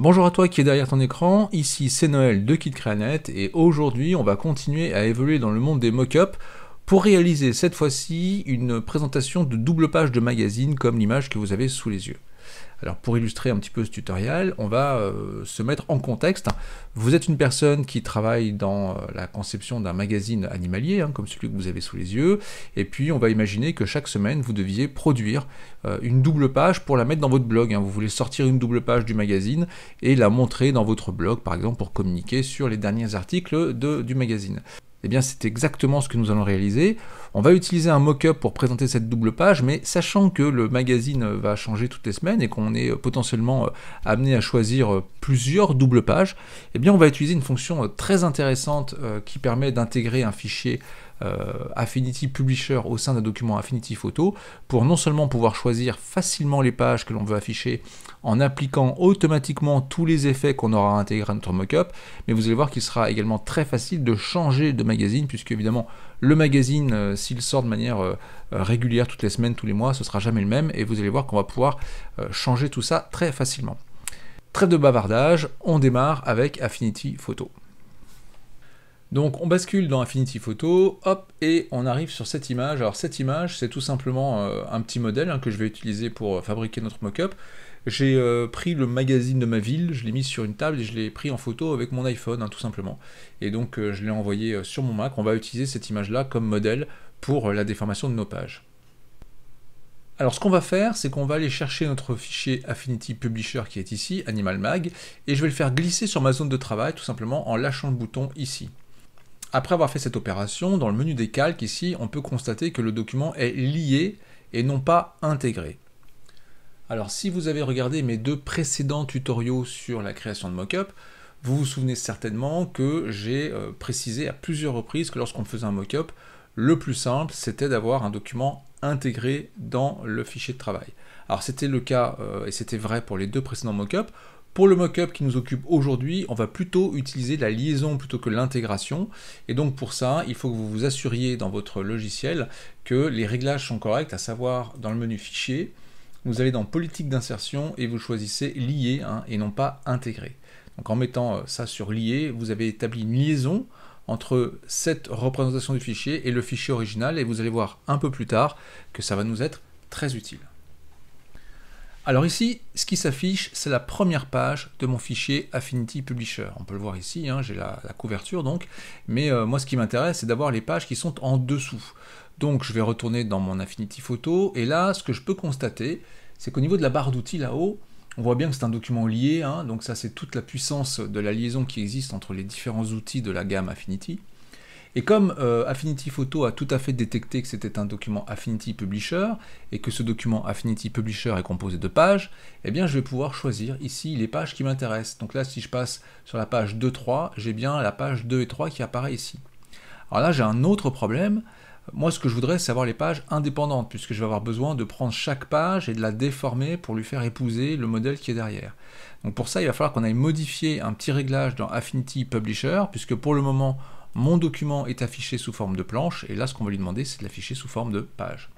Bonjour à toi qui est derrière ton écran, ici c'est Noël de KitCreaNet et aujourd'hui on va continuer à évoluer dans le monde des mock-ups pour réaliser cette fois-ci une présentation de double page de magazine comme l'image que vous avez sous les yeux. Alors pour illustrer un petit peu ce tutoriel, on va se mettre en contexte. Vous êtes une personne qui travaille dans la conception d'un magazine animalier, comme celui que vous avez sous les yeux, et puis on va imaginer que chaque semaine vous deviez produire une double page pour la mettre dans votre blog. Vous voulez sortir une double page du magazine et la montrer dans votre blog, par exemple, pour communiquer sur les derniers articles du magazine. Eh bien, c'est exactement ce que nous allons réaliser. On va utiliser un mock-up pour présenter cette double page, mais sachant que le magazine va changer toutes les semaines et qu'on est potentiellement amené à choisir plusieurs doubles pages, eh bien, on va utiliser une fonction très intéressante qui permet d'intégrer un fichier Affinity Publisher au sein d'un document Affinity Photo pour non seulement pouvoir choisir facilement les pages que l'on veut afficher en appliquant automatiquement tous les effets qu'on aura intégrés à notre mockup, mais vous allez voir qu'il sera également très facile de changer de magazine puisque évidemment le magazine, s'il sort de manière régulière toutes les semaines, tous les mois, ce sera jamais le même et vous allez voir qu'on va pouvoir changer tout ça très facilement. Trêve de bavardage, on démarre avec Affinity Photo. Donc on bascule dans Affinity Photo, hop, et on arrive sur cette image. Alors cette image, c'est tout simplement un petit modèle que je vais utiliser pour fabriquer notre mock-up. J'ai pris le magazine de ma ville, je l'ai mis sur une table et je l'ai pris en photo avec mon iPhone, tout simplement. Et donc je l'ai envoyé sur mon Mac. On va utiliser cette image-là comme modèle pour la déformation de nos pages. Alors ce qu'on va faire, c'est qu'on va aller chercher notre fichier Affinity Publisher qui est ici, Animal Mag, et je vais le faire glisser sur ma zone de travail, tout simplement en lâchant le bouton ici. Après avoir fait cette opération, dans le menu des calques ici, on peut constater que le document est lié et non pas intégré. Alors si vous avez regardé mes deux précédents tutoriaux sur la création de mockup, vous vous souvenez certainement que j'ai précisé à plusieurs reprises que lorsqu'on faisait un mockup, le plus simple c'était d'avoir un document intégré dans le fichier de travail. Alors c'était le cas et c'était vrai pour les deux précédents mockups. Pour le mockup qui nous occupe aujourd'hui, on va plutôt utiliser la liaison plutôt que l'intégration. Et donc pour ça, il faut que vous vous assuriez dans votre logiciel que les réglages sont corrects, à savoir dans le menu fichier, vous allez dans politique d'insertion et vous choisissez lier et non pas intégrer. Donc en mettant ça sur lier, vous avez établi une liaison entre cette représentation du fichier et le fichier original et vous allez voir un peu plus tard que ça va nous être très utile. Alors ici, ce qui s'affiche, c'est la première page de mon fichier Affinity Publisher. On peut le voir ici, j'ai la couverture donc, mais moi ce qui m'intéresse, c'est d'avoir les pages qui sont en dessous. Donc je vais retourner dans mon Affinity Photo, et là, ce que je peux constater, c'est qu'au niveau de la barre d'outils là-haut, on voit bien que c'est un document lié, donc ça c'est toute la puissance de la liaison qui existe entre les différents outils de la gamme Affinity. Et comme Affinity Photo a tout à fait détecté que c'était un document Affinity Publisher, et que ce document Affinity Publisher est composé de pages, eh bien je vais pouvoir choisir ici les pages qui m'intéressent. Donc là, si je passe sur la page 2.3, j'ai bien la page 2 et 3 qui apparaît ici. Alors là, j'ai un autre problème. Moi, ce que je voudrais, c'est avoir les pages indépendantes, puisque je vais avoir besoin de prendre chaque page et de la déformer pour lui faire épouser le modèle qui est derrière. Donc pour ça, il va falloir qu'on aille modifier un petit réglage dans Affinity Publisher, puisque pour le moment, mon document est affiché sous forme de planche, et là ce qu'on va lui demander c'est de l'afficher sous forme de page.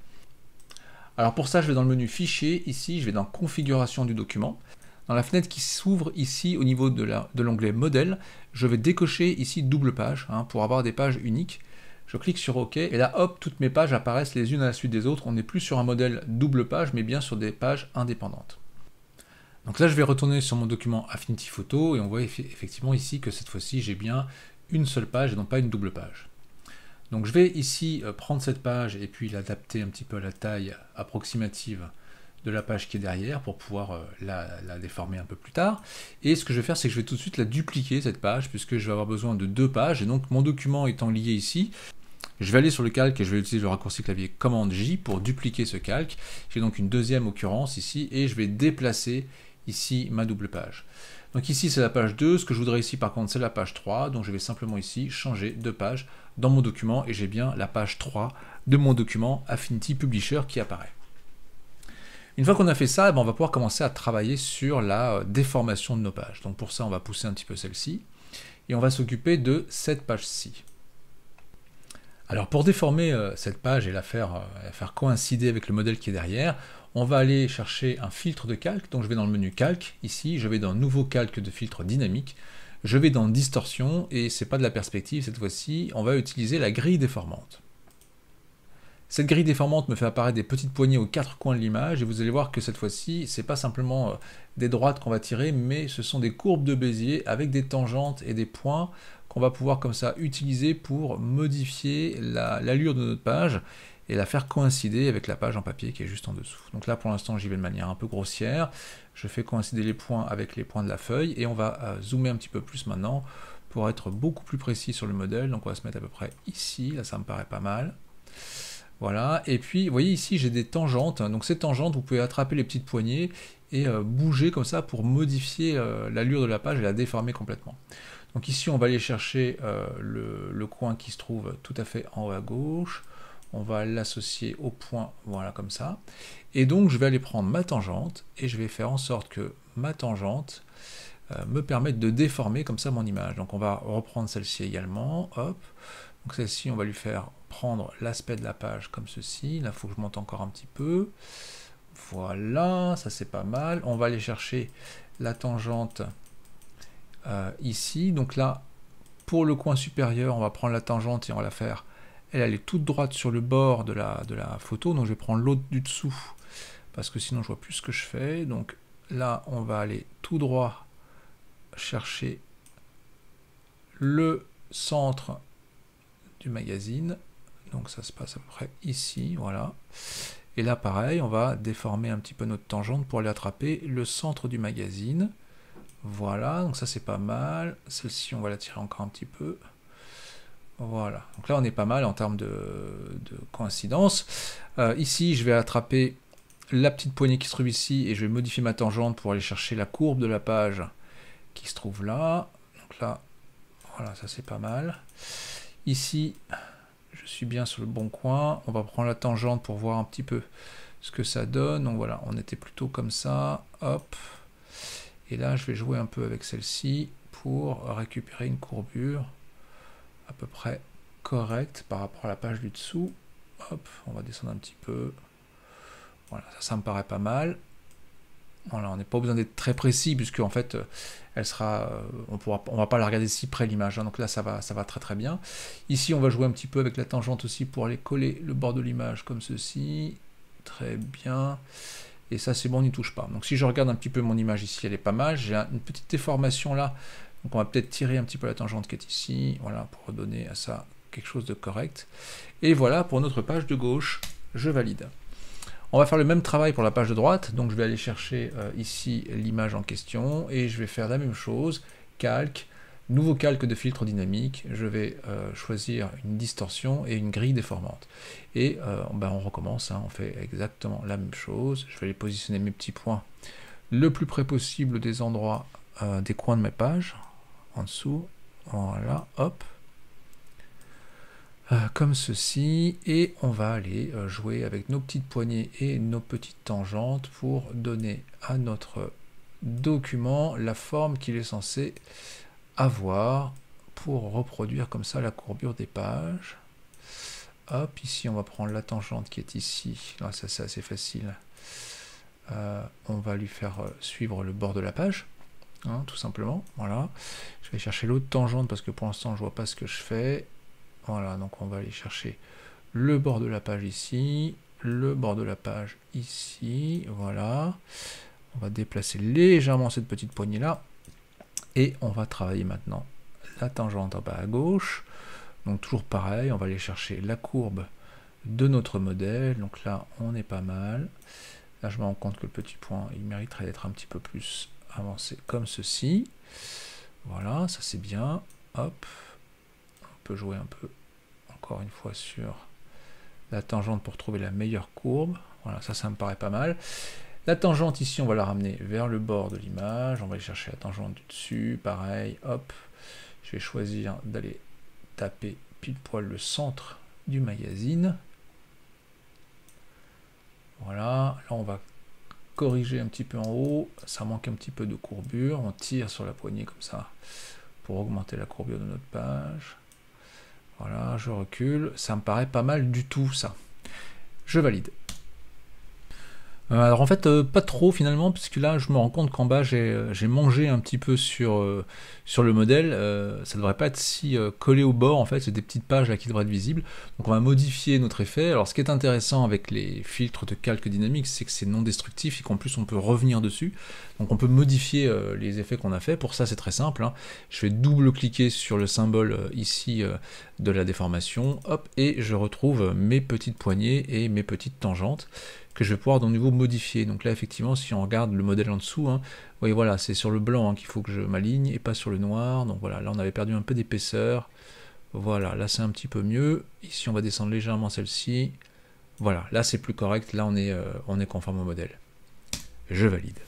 Alors pour ça je vais dans le menu fichier, ici je vais dans configuration du document. Dans la fenêtre qui s'ouvre ici au niveau de l'onglet modèle, je vais décocher ici double page pour avoir des pages uniques. Je clique sur OK et là hop, toutes mes pages apparaissent les unes à la suite des autres. On n'est plus sur un modèle double page mais bien sur des pages indépendantes. Donc là je vais retourner sur mon document Affinity Photo et on voit effectivement ici que cette fois-ci j'ai bien une seule page et non pas une double page. Donc je vais ici prendre cette page et puis l'adapter un petit peu à la taille approximative de la page qui est derrière pour pouvoir la déformer un peu plus tard. Et ce que je vais faire, c'est que je vais tout de suite la dupliquer cette page puisque je vais avoir besoin de deux pages et donc mon document étant lié ici, je vais aller sur le calque et je vais utiliser le raccourci clavier commande J pour dupliquer ce calque. J'ai donc une deuxième occurrence ici et je vais déplacer ici ma double page. Donc ici c'est la page 2, ce que je voudrais ici par contre c'est la page 3, donc je vais simplement ici changer de page dans mon document et j'ai bien la page 3 de mon document Affinity Publisher qui apparaît. Une fois qu'on a fait ça, on va pouvoir commencer à travailler sur la déformation de nos pages. Donc pour ça on va pousser un petit peu celle-ci et on va s'occuper de cette page-ci. Alors pour déformer cette page et la faire coïncider avec le modèle qui est derrière, On va aller chercher un filtre de calque, donc je vais dans le menu calque, ici, je vais dans nouveau calque de filtre dynamique, je vais dans distorsion, et c'est pas de la perspective cette fois-ci, on va utiliser la grille déformante. Cette grille déformante me fait apparaître des petites poignées aux quatre coins de l'image, et vous allez voir que cette fois-ci, c'est pas simplement des droites qu'on va tirer, mais ce sont des courbes de Bézier avec des tangentes et des points qu'on va pouvoir comme ça utiliser pour modifier l'allure de notre page et la faire coïncider avec la page en papier qui est juste en dessous. Donc là pour l'instant j'y vais de manière un peu grossière, je fais coïncider les points avec les points de la feuille, et on va zoomer un petit peu plus maintenant pour être beaucoup plus précis sur le modèle. Donc on va se mettre à peu près ici, là ça me paraît pas mal. Voilà, et puis vous voyez ici j'ai des tangentes, donc ces tangentes vous pouvez attraper les petites poignées et bouger comme ça pour modifier l'allure de la page et la déformer complètement. Donc ici on va aller chercher le coin qui se trouve tout à fait en haut à gauche, on va l'associer au point, voilà comme ça, et donc je vais aller prendre ma tangente et je vais faire en sorte que ma tangente me permette de déformer comme ça mon image. Donc on va reprendre celle-ci également, hop. Donc celle-ci, on va lui faire prendre l'aspect de la page comme ceci. Là, il faut que je monte encore un petit peu. Voilà, ça c'est pas mal. On va aller chercher la tangente ici. Donc là, pour le coin supérieur, on va prendre la tangente et on va la faire. Elle est toute droite sur le bord de la photo. Donc je vais prendre l'autre du dessous parce que sinon je vois plus ce que je fais. Donc là, on va aller tout droit chercher le centre du magazine, donc ça se passe à peu près ici, voilà. Et là pareil, on va déformer un petit peu notre tangente pour aller attraper le centre du magazine. Voilà, donc ça c'est pas mal. Celle-ci on va la tirer encore un petit peu. Voilà, donc là on est pas mal en termes de coïncidence. Ici je vais attraper la petite poignée qui se trouve ici et je vais modifier ma tangente pour aller chercher la courbe de la page qui se trouve là. Donc là, voilà, ça c'est pas mal. Ici, je suis bien sur le bon coin. On va prendre la tangente pour voir un petit peu ce que ça donne. Donc voilà, on était plutôt comme ça. Hop. Et là, je vais jouer un peu avec celle-ci pour récupérer une courbure à peu près correcte par rapport à la page du dessous. Hop, on va descendre un petit peu. Voilà, ça me paraît pas mal. Voilà, on n'est pas besoin d'être très précis puisque en fait elle sera, on va pas la regarder si près l'image, hein, donc là ça va très très bien. Ici on va jouer un petit peu avec la tangente aussi pour aller coller le bord de l'image comme ceci, très bien, et ça c'est bon, on n'y touche pas. Donc si je regarde un petit peu mon image ici, elle est pas mal, j'ai une petite déformation là, donc on va peut-être tirer un petit peu la tangente qui est ici, voilà, pour redonner à ça quelque chose de correct. Et voilà pour notre page de gauche, je valide. On va faire le même travail pour la page de droite, donc je vais aller chercher ici l'image en question, et je vais faire la même chose, calque, nouveau calque de filtre dynamique, je vais choisir une distorsion et une grille déformante. Et on recommence, hein, on fait exactement la même chose, je vais aller positionner mes petits points le plus près possible des endroits, des coins de mes pages, en dessous, voilà, hop. Comme ceci, et on va aller jouer avec nos petites poignées et nos petites tangentes pour donner à notre document la forme qu'il est censé avoir pour reproduire comme ça la courbure des pages. Hop, ici on va prendre la tangente qui est ici, là ça c'est assez facile, on va lui faire suivre le bord de la page, hein, tout simplement, voilà. Je vais chercher l'autre tangente parce que pour l'instant je vois pas ce que je fais. Voilà, donc on va aller chercher le bord de la page ici, le bord de la page ici, voilà. On va déplacer légèrement cette petite poignée là, et on va travailler maintenant la tangente en bas à gauche. Donc toujours pareil, on va aller chercher la courbe de notre modèle, donc là on est pas mal. Là je me rends compte que le petit point, il mériterait d'être un petit peu plus avancé comme ceci. Voilà, ça c'est bien, hop. Jouer un peu encore une fois sur la tangente pour trouver la meilleure courbe. Voilà, ça me paraît pas mal. La tangente ici on va la ramener vers le bord de l'image, on va aller chercher la tangente du dessus, pareil, hop, je vais choisir d'aller taper pile poil le centre du magazine. Voilà, là on va corriger un petit peu en haut, ça manque un petit peu de courbure, on tire sur la poignée comme ça pour augmenter la courbure de notre page. Voilà, je recule, ça me paraît pas mal du tout ça. Je valide. Alors en fait, pas trop finalement, puisque là je me rends compte qu'en bas j'ai mangé un petit peu sur le modèle. Ça devrait pas être si collé au bord, en fait, c'est des petites pages là qui devraient être visibles. Donc on va modifier notre effet. Alors ce qui est intéressant avec les filtres de calque dynamique, c'est que c'est non destructif et qu'en plus on peut revenir dessus. Donc on peut modifier les effets qu'on a fait. Pour ça c'est très simple, hein. Je vais double-cliquer sur le symbole ici de la déformation, hop, et je retrouve mes petites poignées et mes petites tangentes que je vais pouvoir de nouveau modifier. Donc là, effectivement, si on regarde le modèle en dessous, hein, oui, voilà, c'est sur le blanc hein, qu'il faut que je m'aligne et pas sur le noir. Donc voilà, là, on avait perdu un peu d'épaisseur. Voilà, là, c'est un petit peu mieux. Ici, on va descendre légèrement celle-ci. Voilà, là, c'est plus correct. Là, on est conforme au modèle. Je valide.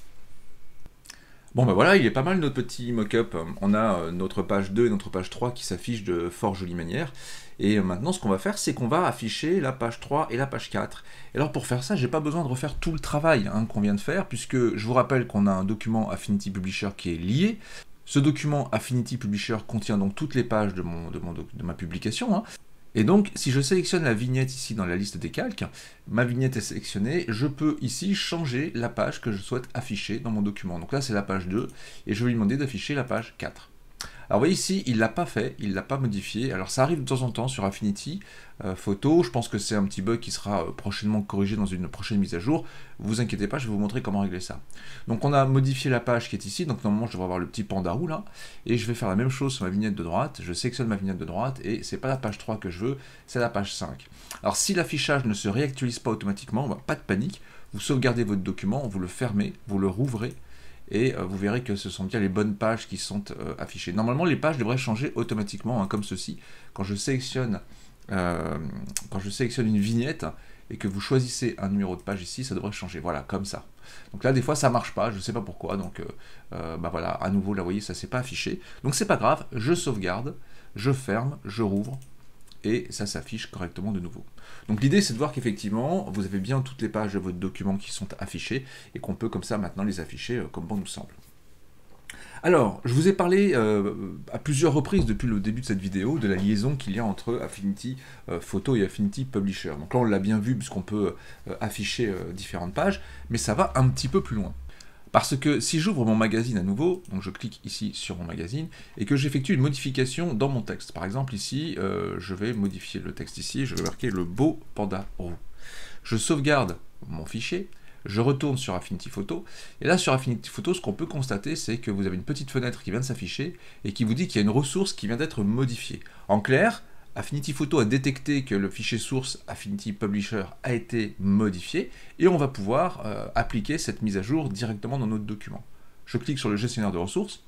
Bon ben voilà, il est pas mal notre petit mock-up. On a notre page 2 et notre page 3 qui s'affichent de fort jolie manière. Et maintenant ce qu'on va faire, c'est qu'on va afficher la page 3 et la page 4. Et alors pour faire ça, j'ai pas besoin de refaire tout le travail hein, qu'on vient de faire, puisque je vous rappelle qu'on a un document Affinity Publisher qui est lié. Ce document Affinity Publisher contient donc toutes les pages de ma publication, hein. Et donc, si je sélectionne la vignette ici dans la liste des calques, ma vignette est sélectionnée, je peux ici changer la page que je souhaite afficher dans mon document. Donc là, c'est la page 2, et je vais lui demander d'afficher la page 4. Alors vous voyez ici, il ne l'a pas fait, il ne l'a pas modifié. Alors ça arrive de temps en temps sur Affinity Photo, je pense que c'est un petit bug qui sera prochainement corrigé dans une prochaine mise à jour. Vous inquiétez pas, je vais vous montrer comment régler ça. Donc on a modifié la page qui est ici, donc normalement je devrais avoir le petit panda roux là, et je vais faire la même chose sur ma vignette de droite, je sélectionne ma vignette de droite, et c'est pas la page 3 que je veux, c'est la page 5. Alors si l'affichage ne se réactualise pas automatiquement, pas de panique, vous sauvegardez votre document, vous le fermez, vous le rouvrez, et vous verrez que ce sont bien les bonnes pages qui sont affichées. Normalement, les pages devraient changer automatiquement, hein, comme ceci. Quand je sélectionne une vignette et que vous choisissez un numéro de page ici, ça devrait changer. Voilà, comme ça. Donc là, des fois, ça marche pas, je ne sais pas pourquoi. Donc, bah voilà, à nouveau, là, vous voyez, ça s'est pas affiché. Donc, c'est pas grave, je sauvegarde, je ferme, je rouvre, et ça s'affiche correctement de nouveau. Donc l'idée c'est de voir qu'effectivement vous avez bien toutes les pages de votre document qui sont affichées et qu'on peut comme ça maintenant les afficher comme bon nous semble. Alors, je vous ai parlé à plusieurs reprises depuis le début de cette vidéo de la liaison qu'il y a entre Affinity Photo et Affinity Publisher. Donc là on l'a bien vu puisqu'on peut afficher différentes pages, mais ça va un petit peu plus loin. Parce que si j'ouvre mon magazine à nouveau, donc je clique ici sur mon magazine, et que j'effectue une modification dans mon texte, par exemple ici, je vais modifier le texte ici, je vais marquer le beau panda roux. Je sauvegarde mon fichier, je retourne sur Affinity Photo, et là sur Affinity Photo, ce qu'on peut constater, c'est que vous avez une petite fenêtre qui vient de s'afficher, et qui vous dit qu'il y a une ressource qui vient d'être modifiée. En clair, Affinity Photo a détecté que le fichier source Affinity Publisher a été modifié et on va pouvoir appliquer cette mise à jour directement dans notre document. Je clique sur le gestionnaire de ressources.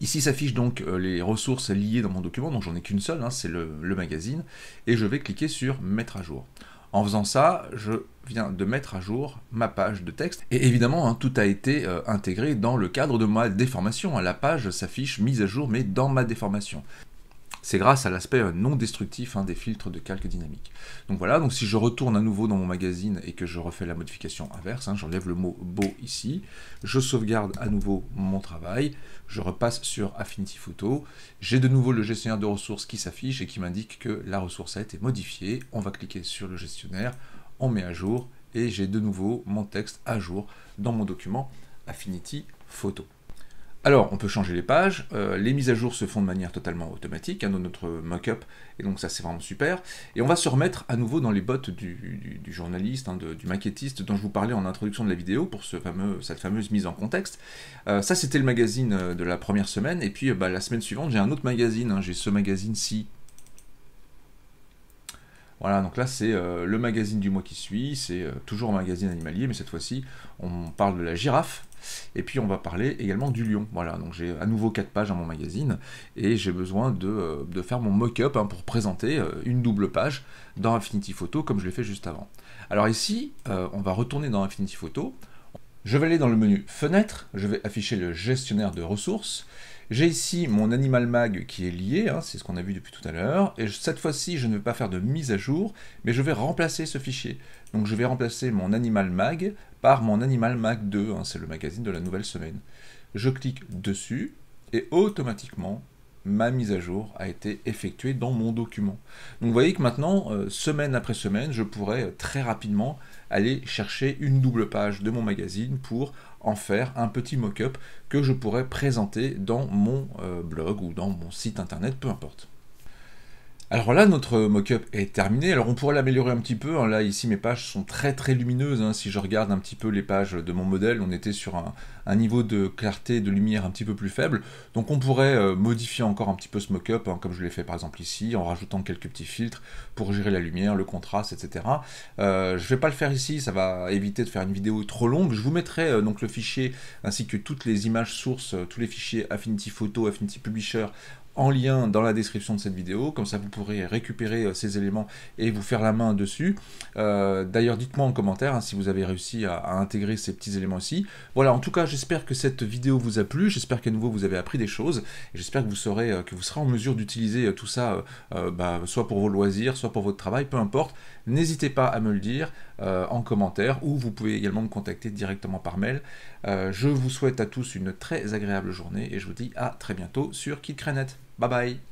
Ici s'affichent donc les ressources liées dans mon document, donc j'en ai qu'une seule, hein, c'est le magazine, et je vais cliquer sur mettre à jour. En faisant ça, je viens de mettre à jour ma page de texte. Et évidemment, hein, tout a été intégré dans le cadre de ma déformation. Hein. La page s'affiche mise à jour, mais dans ma déformation. C'est grâce à l'aspect non destructif des filtres de calque dynamique. Donc voilà, donc si je retourne à nouveau dans mon magazine et que je refais la modification inverse, j'enlève le mot beau ici, je sauvegarde à nouveau mon travail, je repasse sur Affinity Photo, j'ai de nouveau le gestionnaire de ressources qui s'affiche et qui m'indique que la ressource a été modifiée, on va cliquer sur le gestionnaire, on met à jour et j'ai de nouveau mon texte à jour dans mon document Affinity Photo. Alors, on peut changer les pages, les mises à jour se font de manière totalement automatique dans notre mock-up, et donc ça c'est vraiment super. Et on va se remettre à nouveau dans les bottes du journaliste, du maquettiste dont je vous parlais en introduction de la vidéo pour cette fameuse mise en contexte. Ça c'était le magazine de la première semaine, et puis la semaine suivante j'ai un autre magazine, j'ai ce magazine-ci. Voilà, donc là c'est le magazine du mois qui suit, c'est toujours un magazine animalier, mais cette fois-ci on parle de la girafe. Et puis on va parler également du lion. Voilà, donc j'ai à nouveau 4 pages dans mon magazine et j'ai besoin de faire mon mock-up pour présenter une double page dans Affinity Photo comme je l'ai fait juste avant. Alors ici, on va retourner dans Affinity Photo. Je vais aller dans le menu Fenêtre, je vais afficher le gestionnaire de ressources. J'ai ici mon Animal Mag qui est lié, c'est ce qu'on a vu depuis tout à l'heure, et cette fois-ci je ne vais pas faire de mise à jour, mais je vais remplacer ce fichier. Donc je vais remplacer mon Animal Mag par mon Animal Mag 2, c'est le magazine de la nouvelle semaine. Je clique dessus, et automatiquement, ma mise à jour a été effectuée dans mon document. Donc vous voyez que maintenant, semaine après semaine, je pourrais très rapidement aller chercher une double page de mon magazine pour en faire un petit mock-up que je pourrais présenter dans mon blog ou dans mon site internet, peu importe. Alors là, notre mock-up est terminé. Alors on pourrait l'améliorer un petit peu, hein. Là, ici, mes pages sont très très lumineuses, hein. Si je regarde un petit peu les pages de mon modèle, on était sur un niveau de clarté, de lumière un petit peu plus faible. Donc on pourrait modifier encore un petit peu ce mock-up, hein, comme je l'ai fait par exemple ici, en rajoutant quelques petits filtres pour gérer la lumière, le contraste, etc. Je ne vais pas le faire ici, ça va éviter de faire une vidéo trop longue. Je vous mettrai donc le fichier, ainsi que toutes les images sources, tous les fichiers Affinity Photo, Affinity Publisher, en lien dans la description de cette vidéo, comme ça vous pourrez récupérer ces éléments et vous faire la main dessus. D'ailleurs, dites-moi en commentaire hein, si vous avez réussi à intégrer ces petits éléments aussi. Voilà, en tout cas, j'espère que cette vidéo vous a plu, j'espère qu'à nouveau vous avez appris des choses, et j'espère que vous serez en mesure d'utiliser tout ça, soit pour vos loisirs, soit pour votre travail, peu importe. N'hésitez pas à me le dire en commentaire, ou vous pouvez également me contacter directement par mail. Je vous souhaite à tous une très agréable journée, et je vous dis à très bientôt sur KidCranet. Bye bye.